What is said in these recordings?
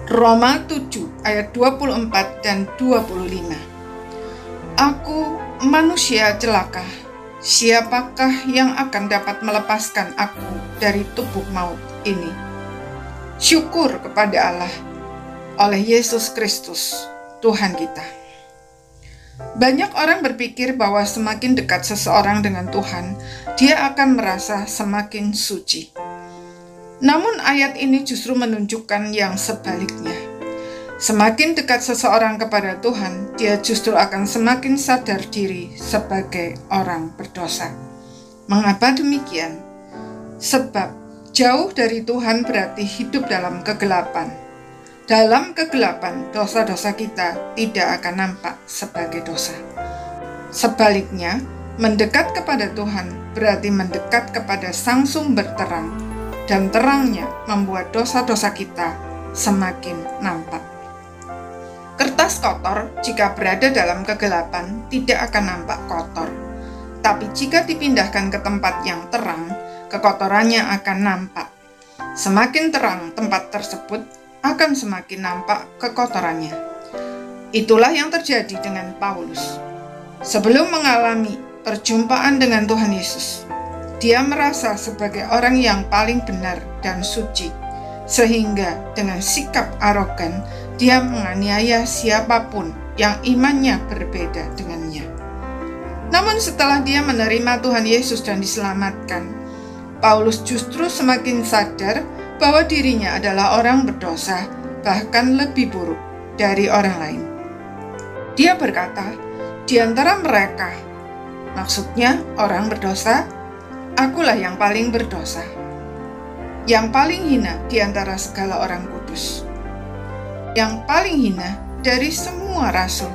Roma 7 ayat 24 dan 25. Aku manusia celaka, siapakah yang akan dapat melepaskan aku dari tubuh maut ini? Syukur kepada Allah oleh Yesus Kristus, Tuhan kita. Banyak orang berpikir bahwa semakin dekat seseorang dengan Tuhan, dia akan merasa semakin suci. Namun ayat ini justru menunjukkan yang sebaliknya. Semakin dekat seseorang kepada Tuhan, dia justru akan semakin sadar diri sebagai orang berdosa. Mengapa demikian? Sebab jauh dari Tuhan berarti hidup dalam kegelapan. Dalam kegelapan, dosa-dosa kita tidak akan nampak sebagai dosa. Sebaliknya, mendekat kepada Tuhan berarti mendekat kepada Sang Sumber terang, dan terangnya membuat dosa-dosa kita semakin nampak. Kertas kotor jika berada dalam kegelapan tidak akan nampak kotor, tapi jika dipindahkan ke tempat yang terang, kekotorannya akan nampak. Semakin terang tempat tersebut, akan semakin nampak kekotorannya. Itulah yang terjadi dengan Paulus. Sebelum mengalami perjumpaan dengan Tuhan Yesus, dia merasa sebagai orang yang paling benar dan suci, sehingga dengan sikap arogan, dia menganiaya siapapun yang imannya berbeda dengannya. Namun setelah dia menerima Tuhan Yesus dan diselamatkan, Paulus justru semakin sadar bahwa dirinya adalah orang berdosa, bahkan lebih buruk dari orang lain. Dia berkata, di antara mereka, maksudnya orang berdosa, akulah yang paling berdosa, yang paling hina di antara segala orang kudus, yang paling hina dari semua rasul,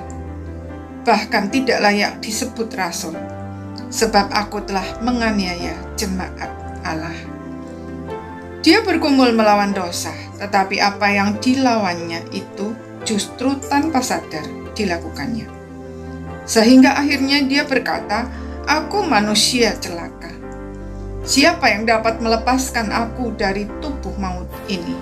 bahkan tidak layak disebut rasul, sebab aku telah menganiaya jemaat Allah. Dia bergumul melawan dosa, tetapi apa yang dilawannya itu justru tanpa sadar dilakukannya. Sehingga akhirnya dia berkata, aku manusia celaka. Siapa yang dapat melepaskan aku dari tubuh maut ini?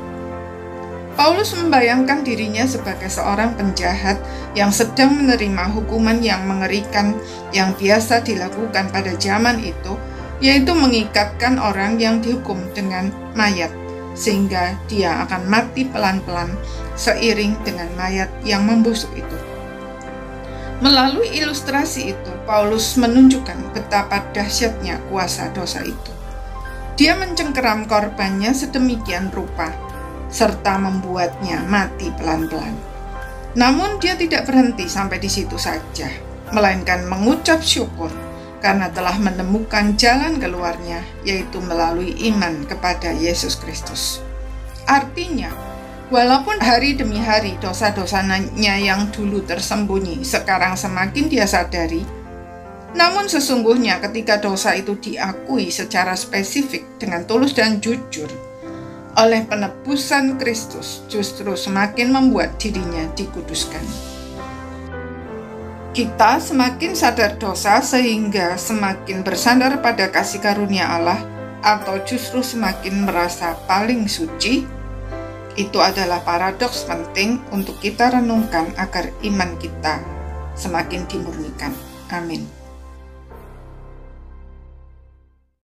Paulus membayangkan dirinya sebagai seorang penjahat yang sedang menerima hukuman yang mengerikan yang biasa dilakukan pada zaman itu, yaitu mengikatkan orang yang dihukum dengan mayat, sehingga dia akan mati pelan-pelan seiring dengan mayat yang membusuk itu. Melalui ilustrasi itu, Paulus menunjukkan betapa dahsyatnya kuasa dosa itu. Dia mencengkeram korbannya sedemikian rupa, serta membuatnya mati pelan-pelan. Namun dia tidak berhenti sampai di situ saja, melainkan mengucap syukur karena telah menemukan jalan keluarnya, yaitu melalui iman kepada Yesus Kristus. Artinya, walaupun hari demi hari dosa-dosanya yang dulu tersembunyi sekarang semakin dia sadari, namun sesungguhnya ketika dosa itu diakui secara spesifik dengan tulus dan jujur, oleh penebusan Kristus justru semakin membuat dirinya dikuduskan. Kita semakin sadar dosa sehingga semakin bersandar pada kasih karunia Allah, atau justru semakin merasa paling suci? Itu adalah paradoks penting untuk kita renungkan agar iman kita semakin dimurnikan. Amin.